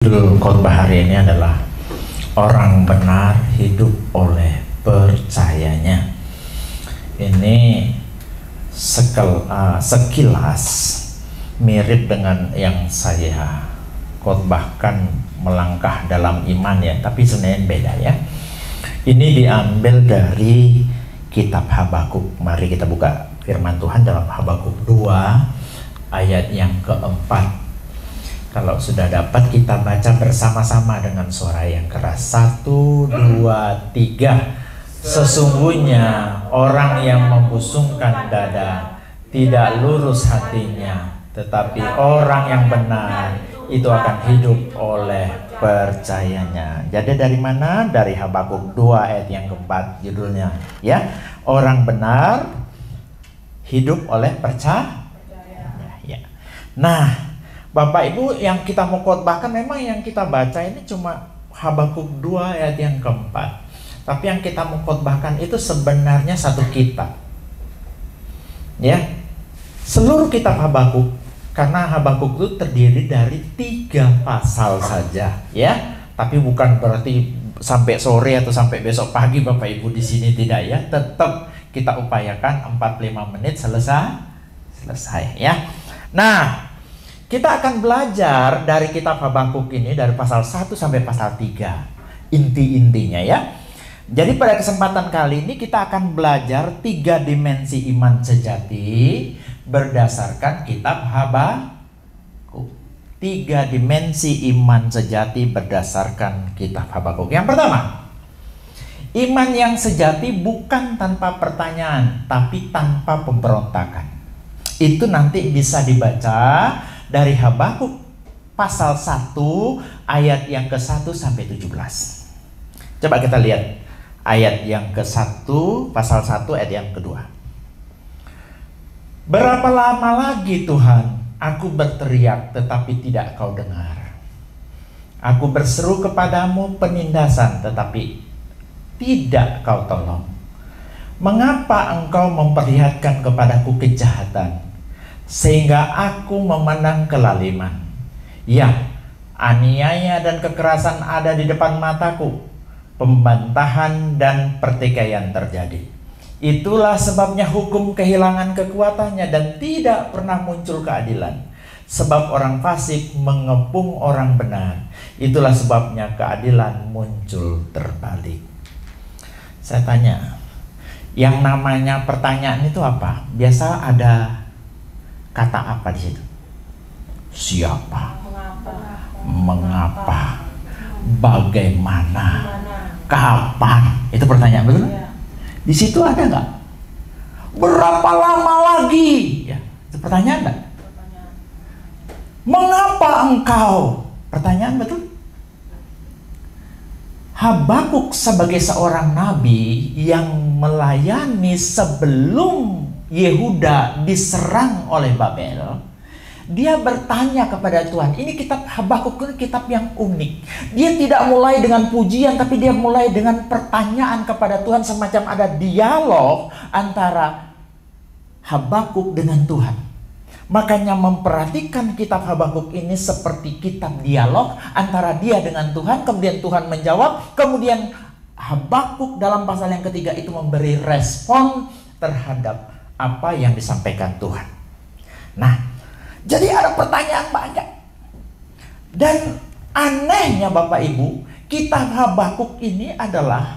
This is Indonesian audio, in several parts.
Judul khotbah hari ini adalah orang benar hidup oleh percayanya. Ini sekilas mirip dengan yang saya khotbahkan melangkah dalam iman ya, tapi sebenarnya beda ya. Ini diambil dari kitab Habakuk. Mari kita buka firman Tuhan dalam Habakuk 2 ayat yang keempat. Kalau sudah dapat, kita baca bersama-sama dengan suara yang keras. 1, 2, 3. Sesungguhnya orang yang membusungkan dada tidak lurus hatinya, tetapi orang yang benar itu akan hidup oleh percayanya. Jadi dari mana? Dari Habakuk 2 ayat yang keempat, judulnya ya. Orang benar hidup oleh percaya. Ya. Nah, Bapak Ibu, yang kita mau khotbahkan memang yang kita baca ini cuma Habakuk 2 ayat yang keempat. Tapi yang kita mau khotbahkan itu sebenarnya satu kitab. Ya. Seluruh kitab Habakuk, karena Habakuk itu terdiri dari 3 pasal saja, ya. Tapi bukan berarti sampai sore atau sampai besok pagi Bapak Ibu di sini, tidak ya. Tetap kita upayakan 45 menit selesai ya. Nah, kita akan belajar dari kitab Habakuk ini dari pasal 1 sampai pasal 3. Inti-intinya ya. Jadi pada kesempatan kali ini kita akan belajar 3 dimensi iman sejati berdasarkan kitab Habakuk. 3 dimensi iman sejati berdasarkan kitab Habakuk. Yang pertama, iman yang sejati bukan tanpa pertanyaan, tapi tanpa pemberontakan. Itu nanti bisa dibaca dari Habakuk pasal 1 ayat yang ke-1 sampai 17. Coba kita lihat ayat yang ke-1, pasal 1 ayat yang kedua. Berapa lama lagi Tuhan aku berteriak tetapi tidak kau dengar. Aku berseru kepadamu penindasan tetapi tidak kau tolong. Mengapa engkau memperlihatkan kepadaku kejahatan sehingga aku memandang kelaliman? Ya, aniaya dan kekerasan ada di depan mataku. Pembantahan dan pertikaian terjadi. Itulah sebabnya hukum kehilangan kekuatannya dan tidak pernah muncul keadilan. Sebab orang fasik mengepung orang benar. Itulah sebabnya keadilan muncul terbalik. Saya tanya, yang namanya pertanyaan itu apa? Biasa ada kata apa di situ? Siapa? Mengapa? Bagaimana? Kapan? Itu pertanyaan, betul? Ya. Di situ ada nggak? Berapa lama lagi? Ya, itu pertanyaan nggak? Mengapa engkau? Pertanyaan, betul? Habakuk sebagai seorang nabi yang melayani sebelum Yehuda diserang oleh Babel, dia bertanya kepada Tuhan. Ini kitab Habakuk itu kitab yang unik. Dia tidak mulai dengan pujian, tapi dia mulai dengan pertanyaan kepada Tuhan. Semacam ada dialog antara Habakuk dengan Tuhan. Makanya memperhatikan kitab Habakuk ini seperti kitab dialog antara dia dengan Tuhan. Kemudian Tuhan menjawab. Kemudian Habakuk dalam pasal yang ketiga itu memberi respon terhadap apa yang disampaikan Tuhan. Nah, jadi ada pertanyaan banyak. Dan anehnya Bapak Ibu, kitab Habakuk ini adalah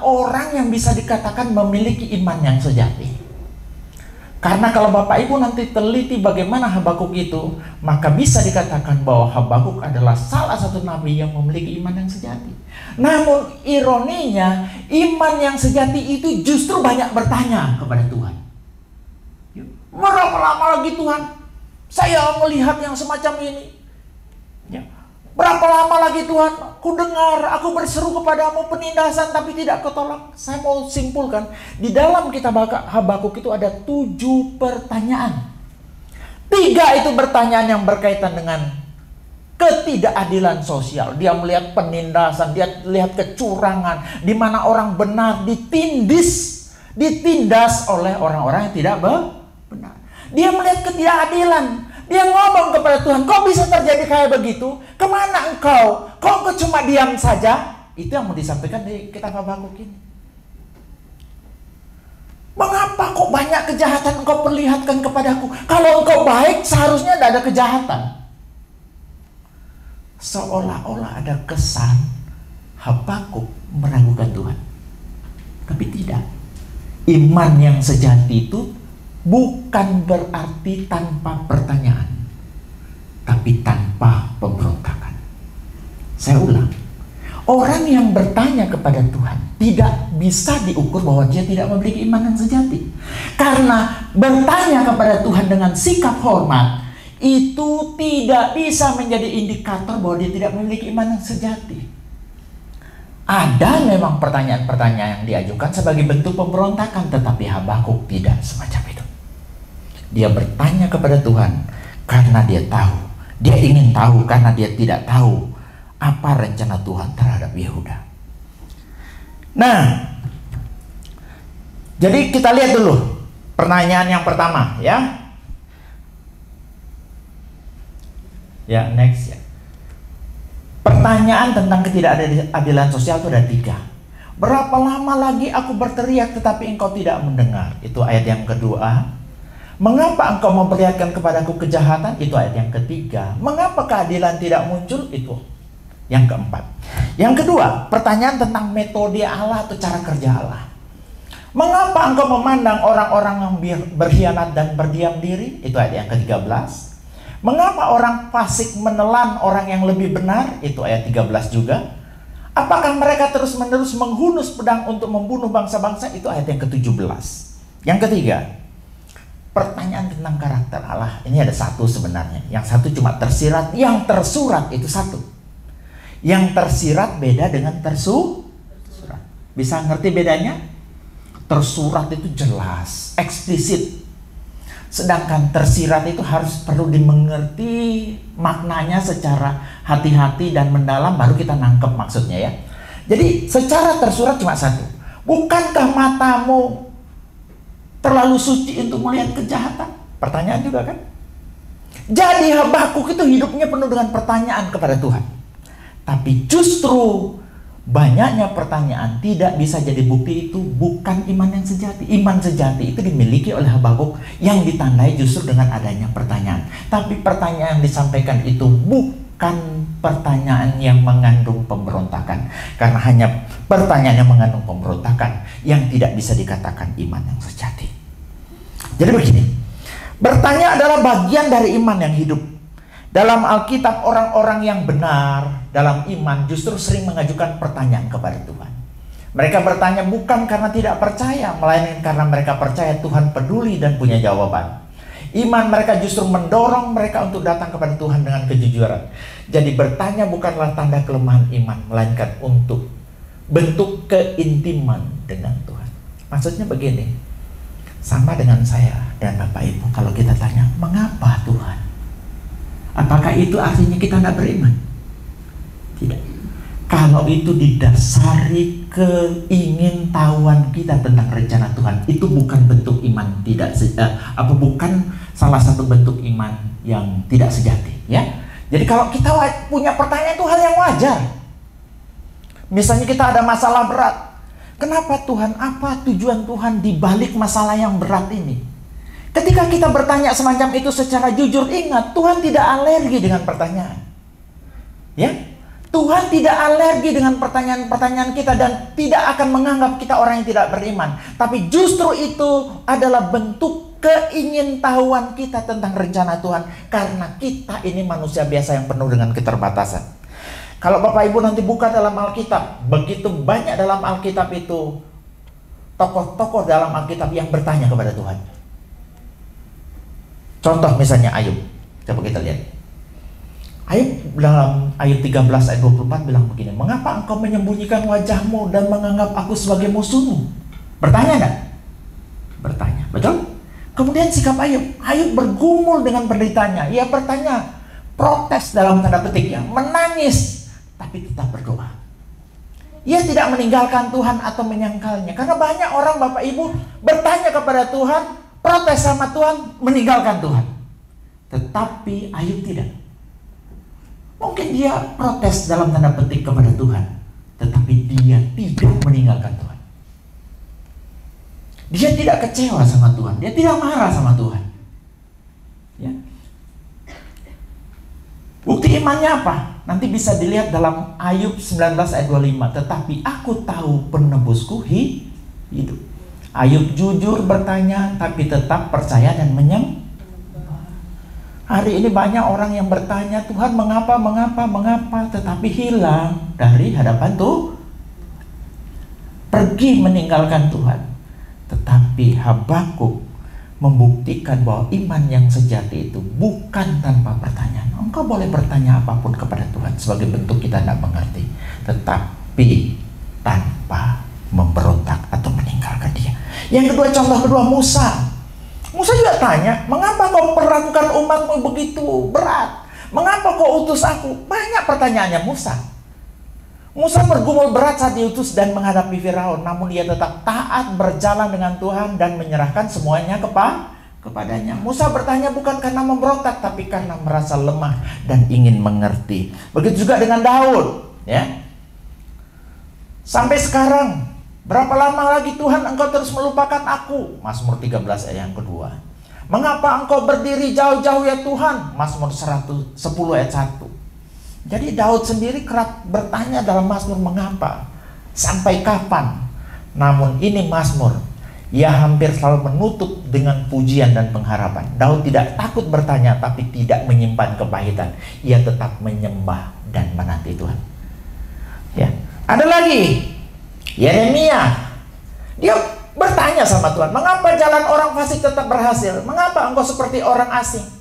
orang yang bisa dikatakan memiliki iman yang sejati. Karena kalau Bapak Ibu nanti teliti bagaimana Habakuk itu, maka bisa dikatakan bahwa Habakuk adalah salah satu nabi yang memiliki iman yang sejati. Namun ironinya, iman yang sejati itu justru banyak bertanya kepada Tuhan. Berapa lama lagi Tuhan saya melihat yang semacam ini? Ya. Berapa lama lagi Tuhan ku dengar aku berseru kepadamu penindasan tapi tidak kau tolong? Saya mau simpulkan, di dalam kitab Habakuk itu ada 7 pertanyaan. 3 itu pertanyaan yang berkaitan dengan ketidakadilan sosial. Dia melihat penindasan, dia lihat kecurangan, di mana orang benar ditindas oleh orang-orang yang tidak benar. Dia melihat ketidakadilan. Dia ngomong kepada Tuhan, kok bisa terjadi kayak begitu? Kemana engkau? Kok engkau cuma diam saja? Itu yang mau disampaikan di kitab Habakuk ini. Mengapa kok banyak kejahatan engkau perlihatkan kepadaku? Kalau engkau baik, seharusnya tidak ada kejahatan. Seolah-olah ada kesan Habakuk meragukan Tuhan. Tapi tidak. Iman yang sejati itu bukan berarti tanpa pertanyaan, tapi tanpa pemberontakan. Saya ulang, orang yang bertanya kepada Tuhan tidak bisa diukur bahwa dia tidak memiliki iman yang sejati. Karena bertanya kepada Tuhan dengan sikap hormat itu tidak bisa menjadi indikator bahwa dia tidak memiliki iman yang sejati. Ada memang pertanyaan-pertanyaan yang diajukan sebagai bentuk pemberontakan, tetapi Habakuk tidak semacam itu. Dia bertanya kepada Tuhan karena dia tahu. Dia ingin tahu karena dia tidak tahu apa rencana Tuhan terhadap Yehuda. Nah, jadi kita lihat dulu pertanyaan yang pertama, ya. Ya, next ya. Pertanyaan tentang ketidakadilan sosial itu ada 3. Berapa lama lagi aku berteriak tetapi engkau tidak mendengar? Itu ayat yang kedua. Mengapa engkau memperlihatkan kepadaku kejahatan? Itu ayat yang ketiga. Mengapa keadilan tidak muncul? Itu yang keempat. Yang kedua, pertanyaan tentang metode Allah atau cara kerja Allah. Mengapa engkau memandang orang-orang yang berkhianat dan berdiam diri? Itu ayat yang ke-13. Mengapa orang fasik menelan orang yang lebih benar? Itu ayat 13 juga. Apakah mereka terus-menerus menghunus pedang untuk membunuh bangsa-bangsa? Itu ayat yang ke-17. Yang ketiga, pertanyaan tentang karakter Allah. Ini ada 1 sebenarnya. Yang 1 cuma tersirat. Yang tersurat itu 1. Yang tersirat beda dengan tersurat. Bisa ngerti bedanya? Tersurat itu jelas, eksplisit. Sedangkan tersirat itu harus perlu dimengerti maknanya secara hati-hati dan mendalam, baru kita nangkep maksudnya, ya. Jadi secara tersurat cuma 1. Bukankah matamu terlalu suci untuk melihat kejahatan? Pertanyaan juga kan? Jadi Habakuk itu hidupnya penuh dengan pertanyaan kepada Tuhan. Tapi justru banyaknya pertanyaan tidak bisa jadi bukti itu bukan iman yang sejati. Iman sejati itu dimiliki oleh Habakuk yang ditandai justru dengan adanya pertanyaan. Tapi pertanyaan yang disampaikan itu bukan pertanyaan yang mengandung pemberontakan. Karena hanya pertanyaan yang mengandung pemberontakan yang tidak bisa dikatakan iman yang sejati. Jadi begini, bertanya adalah bagian dari iman yang hidup. Dalam Alkitab, orang-orang yang benar dalam iman justru sering mengajukan pertanyaan kepada Tuhan. Mereka bertanya bukan karena tidak percaya, melainkan karena mereka percaya Tuhan peduli dan punya jawaban. Iman mereka justru mendorong mereka untuk datang kepada Tuhan dengan kejujuran. Jadi bertanya bukanlah tanda kelemahan iman, melainkan untuk bentuk keintiman dengan Tuhan. Maksudnya begini, sama dengan saya dan Bapak Ibu, kalau kita tanya, mengapa Tuhan? Apakah itu artinya kita tidak beriman? Tidak. Kalau itu didasari keingintahuan kita tentang rencana Tuhan, itu bukan bentuk iman bukan salah satu bentuk iman yang tidak sejati, ya. Jadi kalau kita punya pertanyaan itu hal yang wajar. Misalnya kita ada masalah berat. Kenapa Tuhan? Apa tujuan Tuhan di balik masalah yang berat ini? Ketika kita bertanya semacam itu secara jujur, ingat, Tuhan tidak alergi dengan pertanyaan. Ya, Tuhan tidak alergi dengan pertanyaan-pertanyaan kita dan tidak akan menganggap kita orang yang tidak beriman. Tapi justru itu adalah bentuk keingintahuan kita tentang rencana Tuhan. Karena kita ini manusia biasa yang penuh dengan keterbatasan. Kalau Bapak Ibu nanti buka dalam Alkitab, begitu banyak dalam Alkitab itu tokoh-tokoh dalam Alkitab yang bertanya kepada Tuhan. Contoh misalnya Ayub. Coba kita lihat. Ayub dalam ayat 13 ayat 24 bilang begini, mengapa engkau menyembunyikan wajahmu dan menganggap aku sebagai musuhmu? Bertanya enggak? Bertanya, betul? Kemudian sikap Ayub. Ayub bergumul dengan penderitanya. Ia bertanya, protes dalam tanda petik ya, menangis, tapi tetap berdoa. Ia tidak meninggalkan Tuhan atau menyangkalnya. Karena banyak orang Bapak Ibu bertanya kepada Tuhan, protes sama Tuhan, meninggalkan Tuhan. Tetapi Ayub tidak. Mungkin dia protes dalam tanda petik kepada Tuhan, tetapi dia tidak meninggalkan Tuhan. Dia tidak kecewa sama Tuhan, dia tidak marah sama Tuhan. Ya. Bukti imannya apa? Nanti bisa dilihat dalam Ayub 19 ayat 25. Tetapi aku tahu penebusku hidup. Ayub jujur bertanya, tapi tetap percaya dan menyembah. Hari ini banyak orang yang bertanya, Tuhan mengapa, tetapi hilang dari hadapan Tuhan. Pergi meninggalkan Tuhan. Tetapi Habakuk membuktikan bahwa iman yang sejati itu bukan tanpa pertanyaan. Engkau boleh bertanya apapun kepada Tuhan sebagai bentuk kita tidak mengerti, tetapi tanpa memberontak atau meninggalkan dia. Yang kedua, contoh kedua, Musa. Musa juga tanya, mengapa kau perlakukan umatmu begitu berat? Mengapa kau utus aku? Banyak pertanyaannya Musa. Musa bergumul berat saat diutus dan menghadapi Firaun, namun dia tetap taat berjalan dengan Tuhan dan menyerahkan semuanya kepadanya. Musa bertanya bukan karena memberontak, tapi karena merasa lemah dan ingin mengerti. Begitu juga dengan Daud, ya. Sampai sekarang, berapa lama lagi Tuhan engkau terus melupakan aku? Mazmur 13 ayat yang kedua. Mengapa engkau berdiri jauh-jauh ya Tuhan? Mazmur 10 ayat 1. Jadi Daud sendiri kerap bertanya dalam Mazmur mengapa, sampai kapan. Namun ini Mazmur, ia hampir selalu menutup dengan pujian dan pengharapan. Daud tidak takut bertanya, tapi tidak menyimpan kepahitan. Ia tetap menyembah dan menanti Tuhan. Ya, ada lagi Yeremia. Dia bertanya sama Tuhan, mengapa jalan orang fasik tetap berhasil? Mengapa engkau seperti orang asing?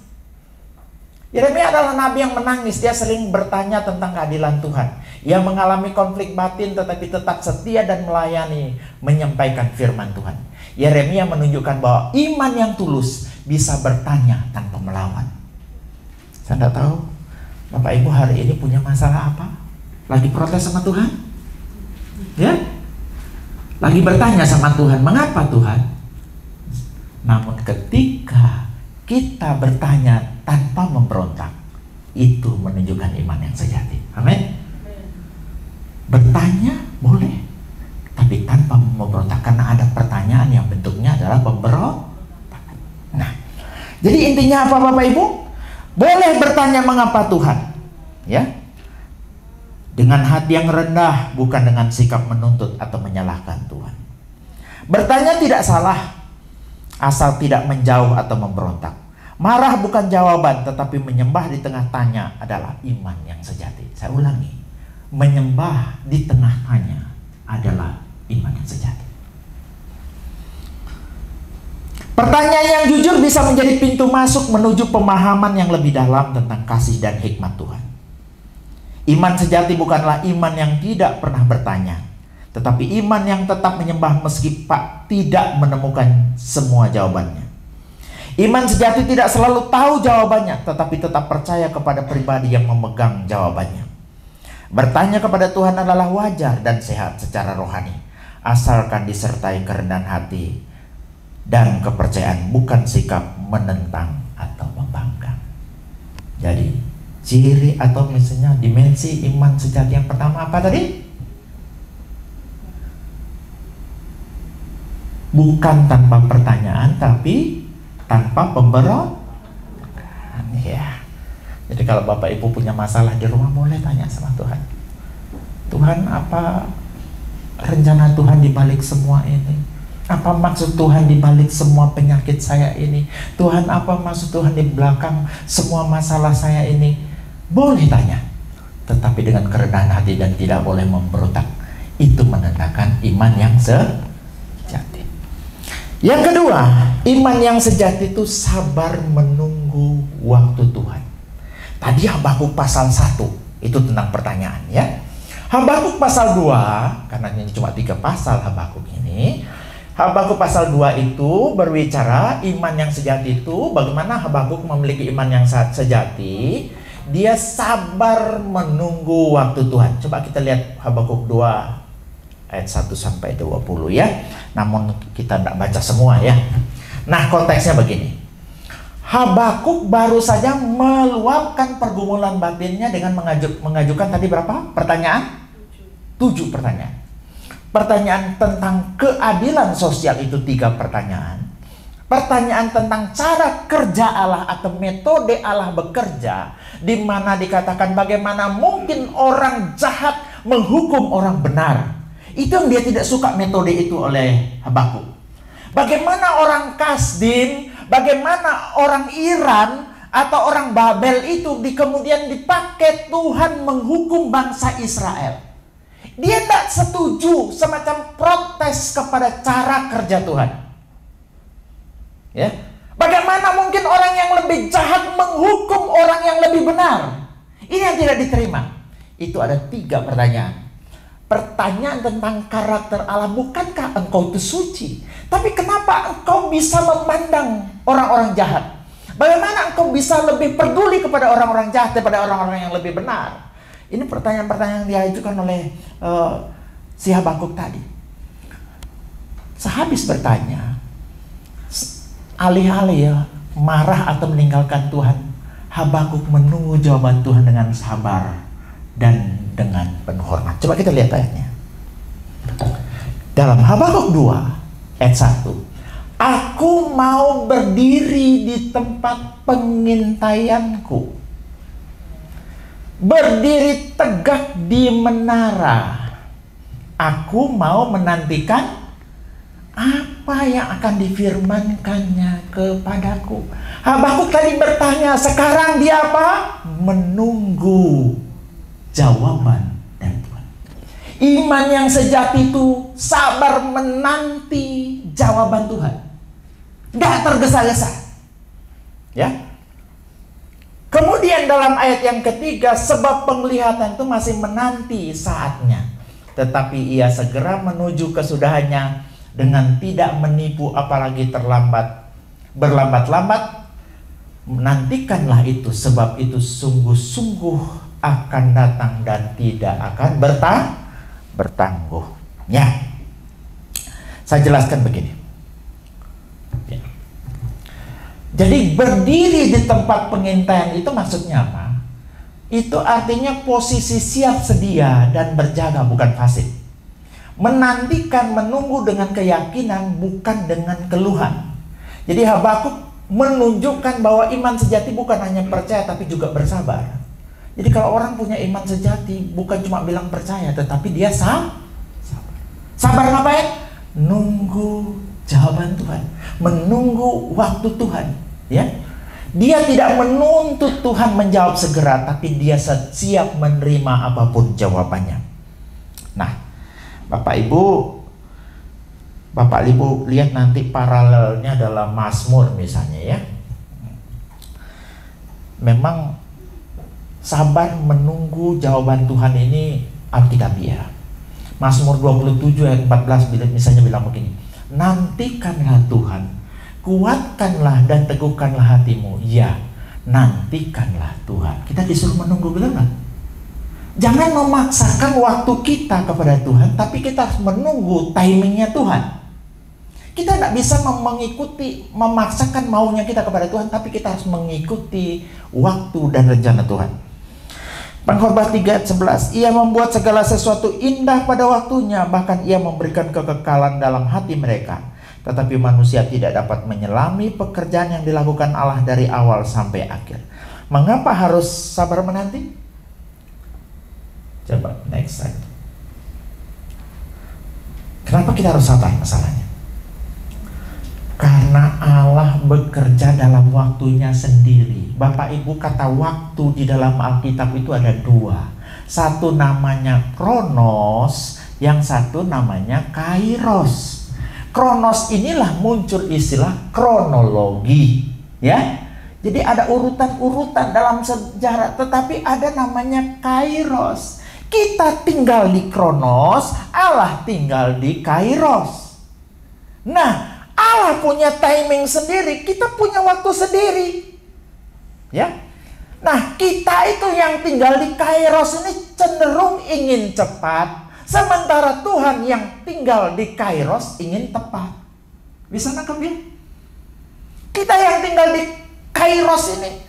Yeremia adalah nabi yang menangis. Dia sering bertanya tentang keadilan Tuhan. Ia mengalami konflik batin tetapi tetap setia dan melayani, menyampaikan firman Tuhan. Yeremia menunjukkan bahwa iman yang tulus bisa bertanya tanpa melawan. Saya tidak tahu Bapak Ibu hari ini punya masalah apa? Lagi protes sama Tuhan? Ya? Lagi bertanya sama Tuhan, mengapa Tuhan? Namun ketika kita bertanya tanpa memberontak, itu menunjukkan iman yang sejati. Amin. Bertanya boleh, tapi tanpa memberontak, karena ada pertanyaan yang bentuknya adalah pemberontak. Nah, jadi intinya apa Bapak Ibu? Boleh bertanya mengapa Tuhan, ya, dengan hati yang rendah, bukan dengan sikap menuntut atau menyalahkan Tuhan. Bertanya tidak salah, asal tidak menjauh atau memberontak. Marah bukan jawaban, tetapi menyembah di tengah tanya adalah iman yang sejati. Saya ulangi, menyembah di tengah tanya adalah iman yang sejati. Pertanyaan yang jujur bisa menjadi pintu masuk menuju pemahaman yang lebih dalam tentang kasih dan hikmat Tuhan. Iman sejati bukanlah iman yang tidak pernah bertanya, tetapi iman yang tetap menyembah meski tidak menemukan semua jawabannya. Iman sejati tidak selalu tahu jawabannya, tetapi tetap percaya kepada pribadi yang memegang jawabannya. Bertanya kepada Tuhan adalah wajar dan sehat secara rohani, asalkan disertai kerendahan hati dan kepercayaan, bukan sikap menentang atau membangkang. Jadi ciri atau misalnya dimensi iman sejati yang pertama apa tadi? Bukan tanpa pertanyaan, tapi tanpa pemberontakan. Ya. Jadi kalau Bapak Ibu punya masalah di rumah, boleh tanya sama Tuhan. Tuhan, apa rencana Tuhan di balik semua ini? Apa maksud Tuhan di balik semua penyakit saya ini? Tuhan, apa maksud Tuhan di belakang semua masalah saya ini? Boleh tanya, tetapi dengan kerendahan hati dan tidak boleh memberontak. Itu menandakan iman yang sejati. Yang kedua, iman yang sejati itu sabar menunggu waktu Tuhan. Tadi Habakuk pasal 1 itu tentang pertanyaan, ya. Habakuk pasal 2, karena ini cuma 3 pasal Habakuk ini. Habakuk pasal 2 itu berbicara iman yang sejati itu, bagaimana Habakuk memiliki iman yang sejati. Dia sabar menunggu waktu Tuhan. Coba kita lihat Habakuk 2 ayat 1 sampai 20 ya. Namun kita tidak baca semua ya. Nah, konteksnya begini. Habakuk baru saja meluapkan pergumulan batinnya dengan mengajukan tadi berapa pertanyaan? 7 pertanyaan. Pertanyaan tentang keadilan sosial itu 3 pertanyaan. Pertanyaan tentang cara kerja Allah atau metode Allah bekerja, di mana dikatakan bagaimana mungkin orang jahat menghukum orang benar. Itu yang dia tidak suka metode itu oleh Habakuk. Bagaimana orang Kasdim, bagaimana orang Iran atau orang Babel itu kemudian dipakai Tuhan menghukum bangsa Israel. Dia tidak setuju, semacam protes kepada cara kerja Tuhan. Ya, bagaimana mungkin orang yang lebih jahat menghukum orang yang lebih benar? Ini yang tidak diterima. Itu ada 3 pertanyaan. Pertanyaan tentang karakter Allah, bukankah engkau itu suci? Tapi kenapa engkau bisa memandang orang-orang jahat? Bagaimana engkau bisa lebih peduli kepada orang-orang jahat daripada orang-orang yang lebih benar? Ini pertanyaan-pertanyaan yang diajukan oleh si Habakuk tadi. Sehabis bertanya, alih-alih ya marah atau meninggalkan Tuhan, Habakuk menunggu jawaban Tuhan dengan sabar dan dengan penuh hormat. Coba kita lihat ayatnya. Dalam Habakuk 2 ayat 1. Aku mau berdiri di tempat pengintaianku, berdiri tegak di menara. Aku mau menantikan apa yang akan difirmankannya kepadaku. Habakuk tadi bertanya, sekarang dia apa? Menunggu jawaban dari Tuhan. Iman yang sejati itu sabar menanti jawaban Tuhan, gak tergesa-gesa. Ya. Kemudian dalam ayat yang ketiga, sebab penglihatan itu masih menanti saatnya, tetapi ia segera menuju kesudahannya dengan tidak menipu apalagi terlambat. Berlambat-lambat menantikanlah itu, sebab itu sungguh-sungguh akan datang dan tidak akan bertangguh. Ya, saya jelaskan begini. Ya. Jadi berdiri di tempat pengintaian itu maksudnya apa? Itu artinya posisi siap sedia dan berjaga, bukan fasik. Menantikan, menunggu dengan keyakinan, bukan dengan keluhan. Jadi Habakuk menunjukkan bahwa iman sejati bukan hanya percaya tapi juga bersabar. Jadi kalau orang punya iman sejati, bukan cuma bilang percaya, tetapi dia sabar. Sabar ngapain? Nunggu jawaban Tuhan, menunggu waktu Tuhan. Ya, dia tidak menuntut Tuhan menjawab segera, tapi dia siap menerima apapun jawabannya. Nah, Bapak Ibu lihat nanti paralelnya dalam Mazmur misalnya ya. Memang sabar menunggu jawaban Tuhan ini alkitabiah. Mazmur 27 ayat 14 misalnya bilang begini, nantikanlah Tuhan, kuatkanlah dan teguhkanlah hatimu. Ya, nantikanlah Tuhan. Kita disuruh menunggu, benar nggak? Jangan memaksakan waktu kita kepada Tuhan, tapi kita harus menunggu timingnya Tuhan. Kita tidak bisa memaksakan maunya kita kepada Tuhan, tapi kita harus mengikuti waktu dan rencana Tuhan. Pengkhotbah 3 ayat 11, ia membuat segala sesuatu indah pada waktunya, bahkan ia memberikan kekekalan dalam hati mereka. Tetapi manusia tidak dapat menyelami pekerjaan yang dilakukan Allah dari awal sampai akhir. Mengapa harus sabar menanti? Coba next slide. Kenapa kita harus sabar masalahnya? Karena Allah bekerja dalam waktunya sendiri. Bapak Ibu, kata waktu di dalam Alkitab itu ada 2. Satu namanya Kronos, yang satu namanya Kairos. Kronos inilah muncul istilah kronologi, ya. Jadi ada urutan-urutan dalam sejarah, tetapi ada namanya Kairos. Kita tinggal di Kronos, Allah tinggal di Kairos. Nah, Allah punya timing sendiri, kita punya waktu sendiri. Ya. Nah, kita itu yang tinggal di Kairos ini cenderung ingin cepat, sementara Tuhan yang tinggal di Kairos ingin tepat. Bisa nangkep ya? Kita yang tinggal di Kairos ini,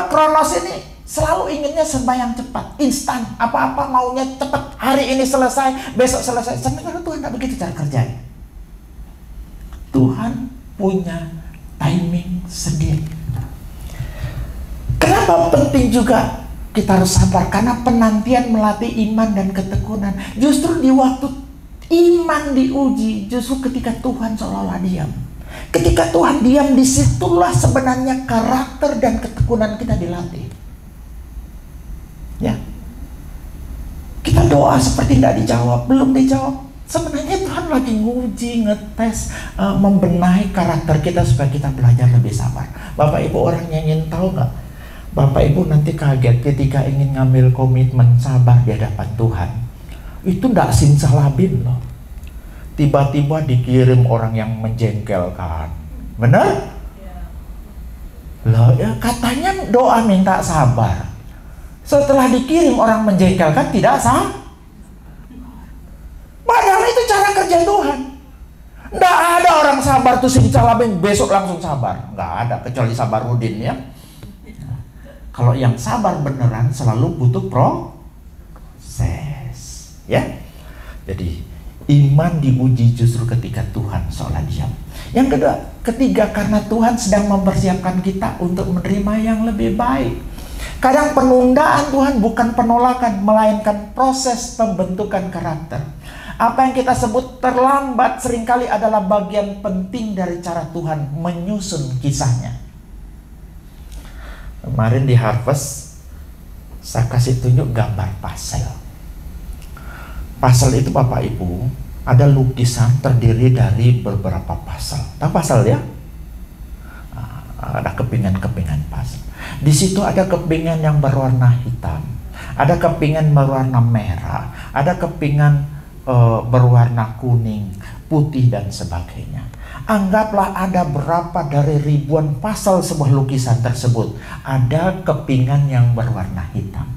Kronos ini selalu inginnya serba yang cepat, instan, apa-apa maunya cepat. Hari ini selesai, besok selesai. Sementara Tuhan tidak begitu cara kerjanya. Tuhan punya timing sendiri. Kenapa penting juga kita harus sabar? Karena penantian melatih iman dan ketekunan. Justru di waktu iman diuji, justru ketika Tuhan seolah-olah diam. Ketika Tuhan diam, disitulah sebenarnya karakter dan ketekunan kita dilatih. Ya, kita doa seperti tidak dijawab, belum dijawab. Sebenarnya Tuhan lagi nguji, ngetes, membenahi karakter kita supaya kita belajar lebih sabar. Bapak Ibu, orang yang ingin tahu nggak? Bapak Ibu nanti kaget ketika ingin ngambil komitmen sabar di hadapan Tuhan. Itu tidak simsalabim loh. Tiba-tiba dikirim orang yang menjengkelkan. Benar? Loh, ya katanya doa minta sabar. Setelah dikirim orang menjengkelkan tidak sah. Padahal itu cara kerja Tuhan. Tidak ada orang sabar tuh simsalabim besok langsung sabar. Nggak ada, kecuali Sabarudin ya. Kalau yang sabar beneran selalu butuh proses, ya. Jadi iman diuji justru ketika Tuhan seolah diam. Yang kedua, ketiga, karena Tuhan sedang mempersiapkan kita untuk menerima yang lebih baik. Kadang penundaan Tuhan bukan penolakan, melainkan proses pembentukan karakter. Apa yang kita sebut terlambat seringkali adalah bagian penting dari cara Tuhan menyusun kisahnya. Kemarin di Harvest saya kasih tunjuk gambar pasel. Pasel itu Bapak Ibu ada lukisan terdiri dari beberapa pasel. Tahu pasel ya? Ada kepingan-kepingan pasel. Di situ ada kepingan yang berwarna hitam, ada kepingan berwarna merah, ada kepingan berwarna kuning, putih dan sebagainya. Anggaplah ada berapa dari ribuan pasal sebuah lukisan tersebut. Ada kepingan yang berwarna hitam.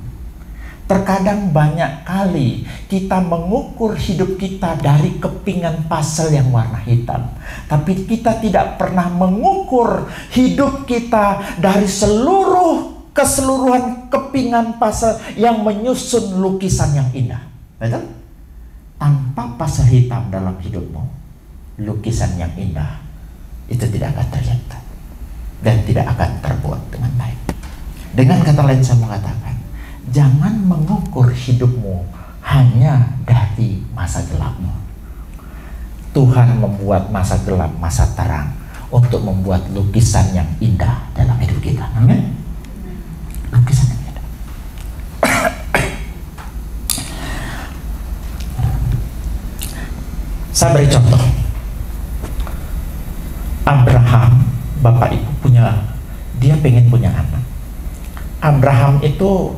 Terkadang banyak kali kita mengukur hidup kita dari kepingan pasal yang warna hitam. Tapi kita tidak pernah mengukur hidup kita dari keseluruhan kepingan pasal yang menyusun lukisan yang indah. Betul? Tanpa pasal hitam dalam hidupmu, lukisan yang indah itu tidak akan terlihat dan tidak akan terbuat dengan baik. Dengan kata lain saya mengatakan, jangan mengukur hidupmu hanya dari masa gelapmu. Tuhan membuat masa gelap, masa terang untuk membuat lukisan yang indah dalam hidup kita. Amin. Lukisan yang indah. Saya beri contoh. Abraham, Bapak Ibu dia pengen punya anak. Abraham itu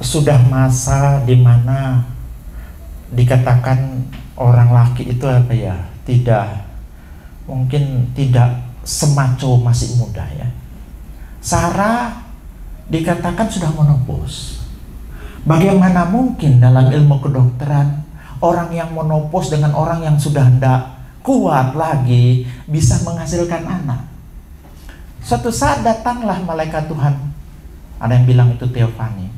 sudah masa dimana dikatakan orang laki itu mungkin tidak semaco masih muda ya. Sarah dikatakan sudah menopause. Bagaimana mungkin dalam ilmu kedokteran orang yang menopause dengan orang yang sudah hendak kuat lagi bisa menghasilkan anak? Suatu saat datanglah malaikat Tuhan, ada yang bilang itu Teofani,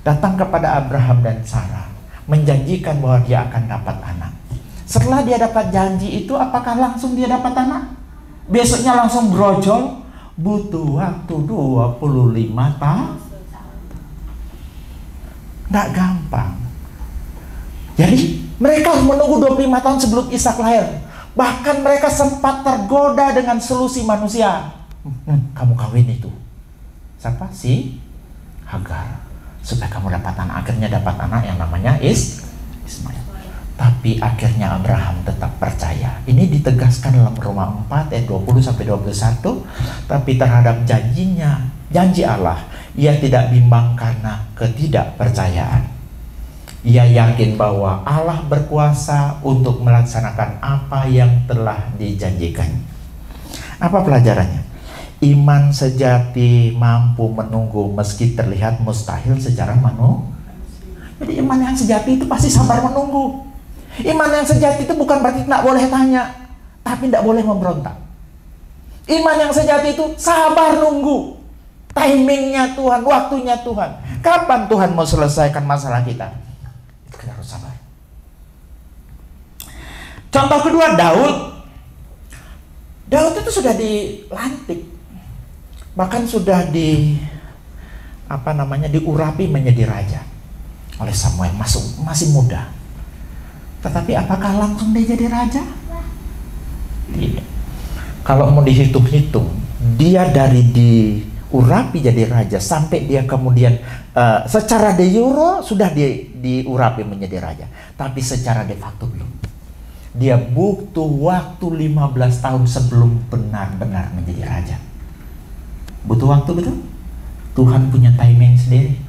datang kepada Abraham dan Sarah, menjanjikan bahwa dia akan dapat anak. Setelah dia dapat janji itu, apakah langsung dia dapat anak? Besoknya langsung brojol? Butuh waktu 25 tahun. Nggak gampang. Jadi mereka harus menunggu 25 tahun sebelum Ishak lahir. Bahkan mereka sempat tergoda dengan solusi manusia. Kamu kawin itu. Siapa? Si Hagar. Supaya kamu dapat anak. Akhirnya dapat anak yang namanya Ismail. Tapi akhirnya Abraham tetap percaya. Ini ditegaskan dalam Roma 4 ayat 20-21. Tapi terhadap janji Allah, ia tidak bimbang karena ketidakpercayaan. Ia yakin bahwa Allah berkuasa untuk melaksanakan apa yang telah dijanjikan. Apa pelajarannya? Iman sejati mampu menunggu meski terlihat mustahil secara manusia. Jadi iman yang sejati itu pasti sabar menunggu. Iman yang sejati itu bukan berarti tidak boleh tanya, tapi tidak boleh memberontak. Iman yang sejati itu sabar nunggu. timingnya Tuhan, waktunya Tuhan. Kapan Tuhan mau selesaikan masalah kita? Kita harus sabar. Contoh kedua, Daud. Daud itu sudah dilantik, bahkan sudah diurapi menjadi raja oleh Samuel, masih muda. Tetapi apakah langsung dia jadi raja? Tidak. Kalau mau dihitung-hitung, dia dari diurapi jadi raja sampai dia kemudian secara de jure sudah diurapi menjadi raja, tapi secara de facto belum. Dia butuh waktu 15 tahun sebelum benar-benar menjadi raja. Butuh waktu, betul? Tuhan punya timing sendiri.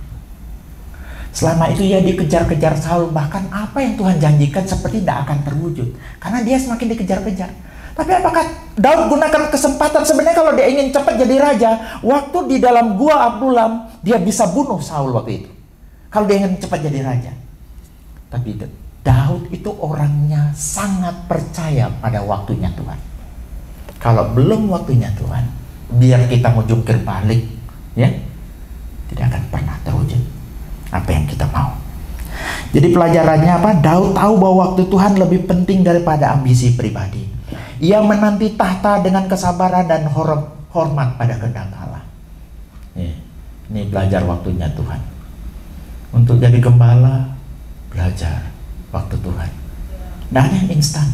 Selama itu ia dikejar-kejar Saul, bahkan apa yang Tuhan janjikan seperti tidak akan terwujud, karena dia semakin dikejar-kejar. Tapi apakah Daud gunakan kesempatan? Sebenarnya kalau dia ingin cepat jadi raja, waktu di dalam gua Adullam, dia bisa bunuh Saul waktu itu, kalau dia ingin cepat jadi raja. Tapi Daud itu orangnya sangat percaya pada waktunya Tuhan. Kalau belum waktunya Tuhan, biar kita mau jungkir balik, ya, tidak akan pernah terwujud apa yang kita mau. Jadi pelajarannya apa? Daud tahu bahwa waktu Tuhan lebih penting daripada ambisi pribadi. Ia menanti tahta dengan kesabaran dan hormat pada kehendak Allah. Ini belajar waktunya Tuhan. Untuk jadi gembala, belajar waktu Tuhan. Nah, ada yang instan.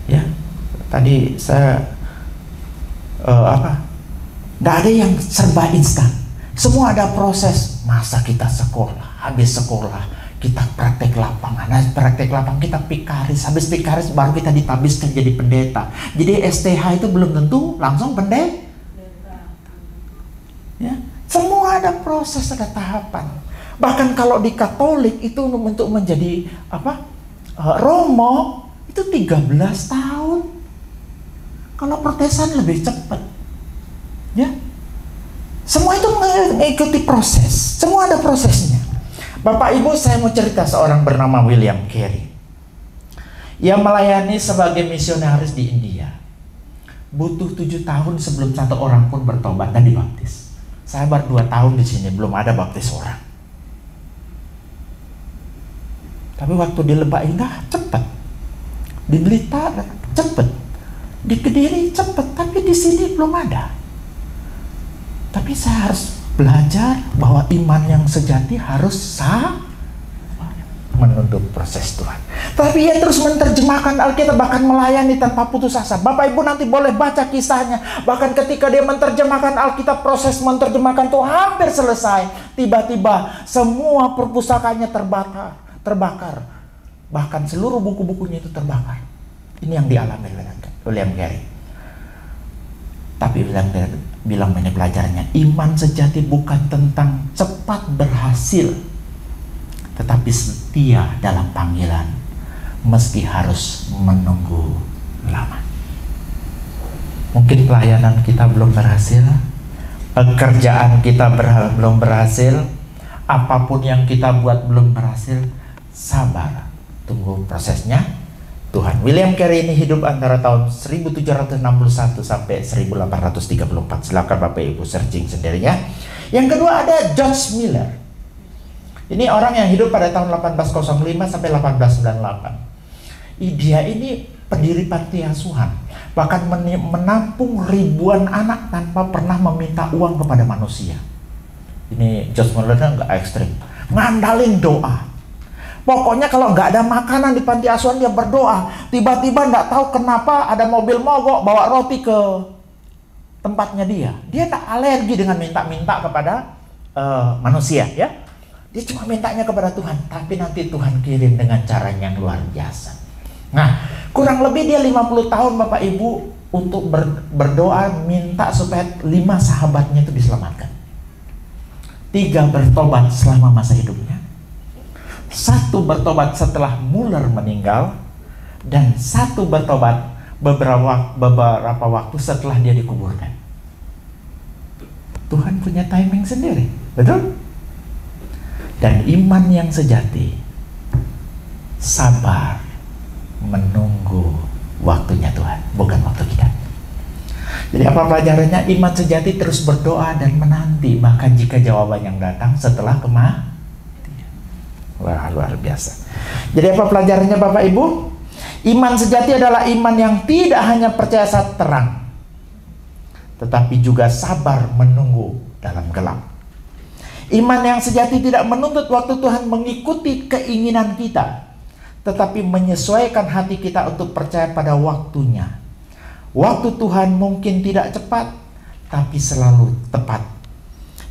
Ya, tadi saya nggak ada yang serba instan. Semua ada proses. Masa kita sekolah, habis sekolah kita praktek lapangan. Nah, praktek lapangan kita pikaris, habis pikaris baru kita ditabiskan jadi pendeta. Jadi STH itu belum tentu langsung pendeta. Ya, semua ada proses, ada tahapan. Bahkan kalau di Katolik itu untuk menjadi romo itu 13 tahun. Kalau Protestan lebih cepat. Ya. Semua itu mengikuti proses. Semua ada prosesnya. Bapak Ibu, saya mau cerita seorang bernama William Carey. Ia melayani sebagai misionaris di India. Butuh 7 tahun sebelum satu orang pun bertobat dan dibaptis. Saya baru 2 tahun di sini, belum ada baptis orang. Tapi waktu di Lembah Indah cepat, di Blitar cepat, di Kediri cepat, tapi di sini belum ada. Tapi saya harus belajar bahwa iman yang sejati harus menunduk proses Tuhan. Tapi ia terus menerjemahkan Alkitab, bahkan melayani tanpa putus asa. Bapak Ibu nanti boleh baca kisahnya. Bahkan ketika dia menerjemahkan Alkitab, proses menerjemahkan itu hampir selesai. Tiba-tiba semua perpustakaannya terbakar. Bahkan seluruh buku-bukunya itu terbakar. Ini yang dialami William Carey. Tapi William Carey bilang ini pelajarannya, iman sejati bukan tentang cepat berhasil, tetapi setia dalam panggilan meski harus menunggu lama. Mungkin pelayanan kita belum berhasil, pekerjaan kita belum berhasil, apapun yang kita buat belum berhasil. Sabar, tunggu prosesnya Tuhan. William Carey ini hidup antara tahun 1761 sampai 1834. Silakan Bapak Ibu searching sendiri ya. Yang kedua ada George Miller. Ini orang yang hidup pada tahun 1805 sampai 1898. Dia ini pendiri panti asuhan, bahkan menampung ribuan anak tanpa pernah meminta uang kepada manusia. Ini George Miller nggak ekstrim, ngandalin doa. Pokoknya kalau nggak ada makanan di panti asuhan dia berdoa. Tiba-tiba nggak tahu kenapa ada mobil mogok bawa roti ke tempatnya dia. Dia tak alergi dengan minta-minta kepada manusia, ya. Dia cuma mintanya kepada Tuhan. Tapi nanti Tuhan kirim dengan cara yang luar biasa. Nah, kurang lebih dia 50 tahun Bapak Ibu untuk berdoa minta supaya 5 sahabatnya itu diselamatkan. 3 bertobat selama masa hidupnya. 1 bertobat setelah Muller meninggal, dan 1 bertobat beberapa waktu setelah dia dikuburkan. Tuhan punya timing sendiri, betul? Dan iman yang sejati sabar menunggu waktunya Tuhan, bukan waktu kita. Jadi apa pelajarannya? Iman sejati terus berdoa dan menanti, bahkan jika jawaban yang datang setelah kematian. Wah, luar biasa. Jadi apa pelajarannya Bapak Ibu? Iman sejati adalah iman yang tidak hanya percaya saat terang, tetapi juga sabar menunggu dalam gelap. Iman yang sejati tidak menuntut waktu Tuhan mengikuti keinginan kita, tetapi menyesuaikan hati kita untuk percaya pada waktunya. Waktu Tuhan mungkin tidak cepat, tapi selalu tepat.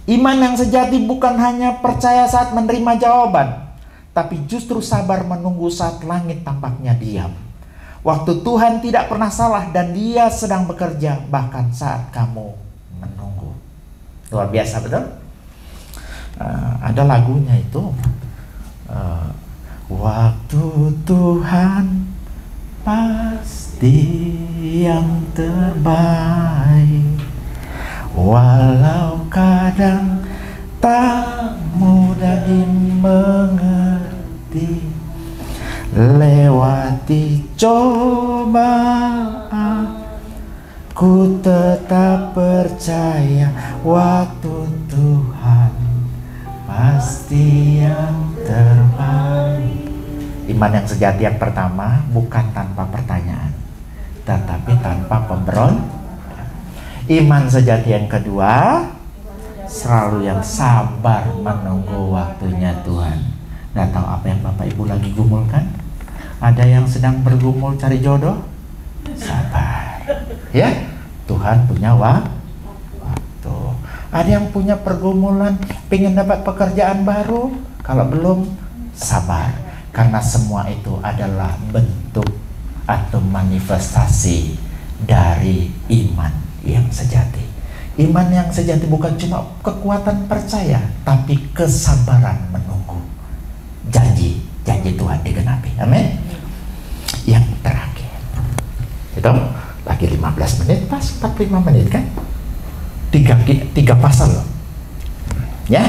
Iman yang sejati bukan hanya percaya saat menerima jawaban, tapi justru sabar menunggu saat langit tampaknya diam. Waktu Tuhan tidak pernah salah dan Dia sedang bekerja bahkan saat kamu menunggu. Luar biasa, betul? Ada lagunya itu. Waktu Tuhan pasti yang terbaik, walau kadang tak mudah dimengerti. Lewati cobaan, ku tetap percaya waktu Tuhan pasti yang terbaik. Iman yang sejati yang pertama bukan tanpa pertanyaan, tetapi tanpa pemberontakan. Iman sejati yang kedua selalu yang sabar menunggu waktunya Tuhan. Nggak tahu apa yang Bapak Ibu lagi gumulkan? Ada yang sedang bergumul cari jodoh? Sabar, ya. Tuhan punya waktu. Ada yang punya pergumulan, pengen dapat pekerjaan baru? Kalau belum, sabar. Karena semua itu adalah bentuk atau manifestasi dari iman yang sejati. Iman yang sejati bukan cuma kekuatan percaya, tapi kesabaran menunggu janji Tuhan digenapi. Amin. Yang terakhir, itu lagi 15 menit, pas 45 menit kan? Tiga pasal loh. Ya,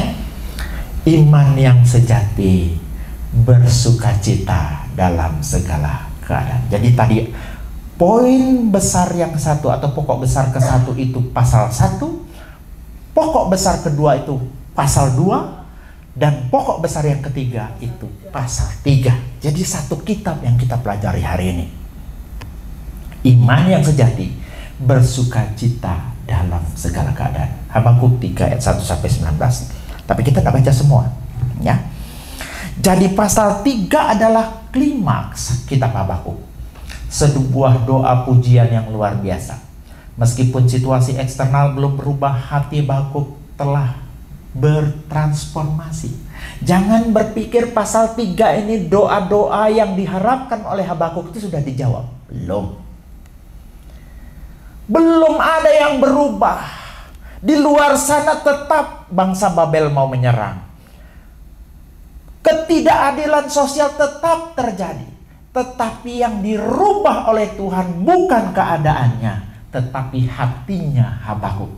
iman yang sejati bersukacita dalam segala keadaan. Jadi tadi poin besar yang satu atau pokok besar ke satu itu pasal 1, pokok besar kedua itu pasal 2, dan pokok besar yang ketiga itu pasal 3. Jadi satu kitab yang kita pelajari hari ini. Iman yang sejati bersukacita dalam segala keadaan. Habakuk 3 ayat 1 sampai 19. Tapi kita tidak baca semua, ya. Jadi pasal 3 adalah klimaks kitab Habakuk. Sebuah doa pujian yang luar biasa. Meskipun situasi eksternal belum berubah, hati Habakuk telah bertransformasi. Jangan berpikir pasal 3 ini doa-doa yang diharapkan oleh Habakuk itu sudah dijawab. Belum ada yang berubah. Di luar sana tetap bangsa Babel mau menyerang. Ketidakadilan sosial tetap terjadi. Tetapi yang dirubah oleh Tuhan bukan keadaannya, tetapi hatinya Habakuk.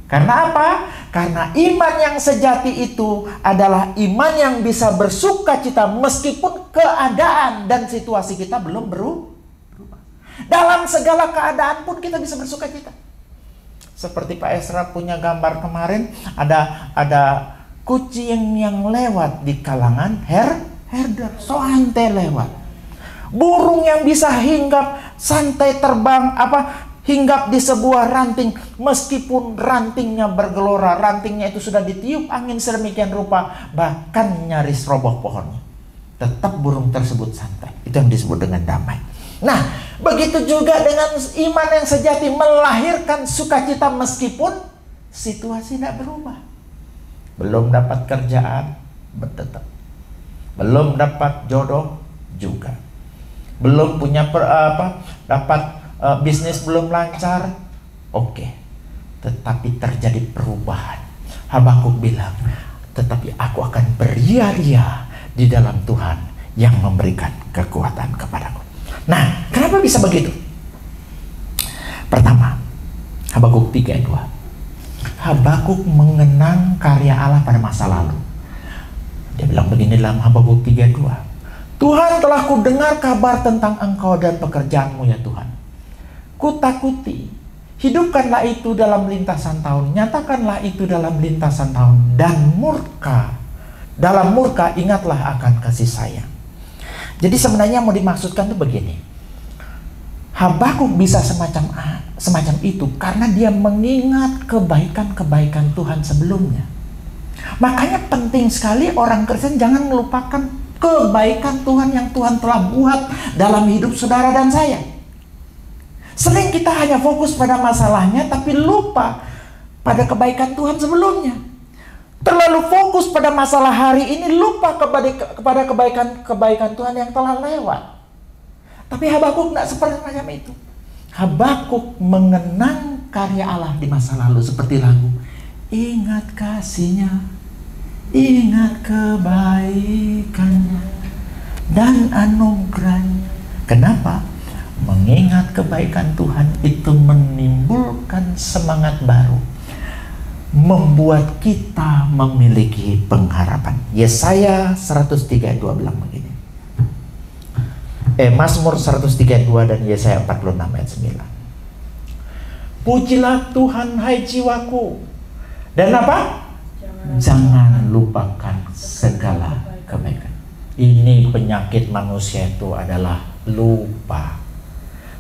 Karena apa? Karena iman yang sejati itu adalah iman yang bisa bersukacita meskipun keadaan dan situasi kita belum berubah. Dalam segala keadaan pun kita bisa bersukacita. Seperti Pak Esra punya gambar kemarin, ada kucing yang lewat di kalangan herder, santai lewat. Burung yang bisa hinggap, santai terbang, hinggap di sebuah ranting, meskipun rantingnya bergelora, rantingnya itu sudah ditiup angin sedemikian rupa, bahkan nyaris roboh pohonnya, tetap burung tersebut santai. Itu yang disebut dengan damai. Nah, begitu juga dengan iman yang sejati, melahirkan sukacita meskipun situasi tidak berubah. Belum dapat kerjaan, tetap. Belum dapat jodoh juga. Belum punya dapat bisnis belum lancar, oke. Tetapi terjadi perubahan. Habakuk bilang, tetapi aku akan beria-ria di dalam Tuhan yang memberikan kekuatan kepadaku. Nah, kenapa bisa begitu? Pertama, Habakuk 3:2. Habakuk mengenang karya Allah pada masa lalu. Dia bilang begini dalam Habakuk 3:2. Tuhan, telah kudengar kabar tentang engkau dan pekerjaanmu ya Tuhan. Kutakuti Hidupkanlah itu dalam lintasan tahun, nyatakanlah itu dalam lintasan tahun, dan dalam murka ingatlah akan kasih sayang. Jadi sebenarnya mau dimaksudkan tuh begini. Habakuk bisa semacam itu karena dia mengingat kebaikan-kebaikan Tuhan sebelumnya. Makanya penting sekali orang Kristen jangan melupakan kebaikan Tuhan yang Tuhan telah buat dalam hidup saudara dan saya. Sering kita hanya fokus pada masalahnya tapi lupa pada kebaikan Tuhan sebelumnya. Terlalu fokus pada masalah hari ini, lupa kepada kebaikan Tuhan yang telah lewat. Tapi Habakuk tidak seperti macam itu. Habakuk mengenang karya Allah di masa lalu seperti lagu. Ingat kasih-Nya, ingat kebaikannya dan anugerahnya. Kenapa? Mengingat kebaikan Tuhan itu menimbulkan semangat baru, membuat kita memiliki pengharapan. Yesaya 132 bilang begini. Mazmur 132 dan Yesaya 46 ayat 9. Pujilah Tuhan hai jiwaku, dan apa? Jangan lupakan segala kebaikan. Ini penyakit manusia itu adalah lupa.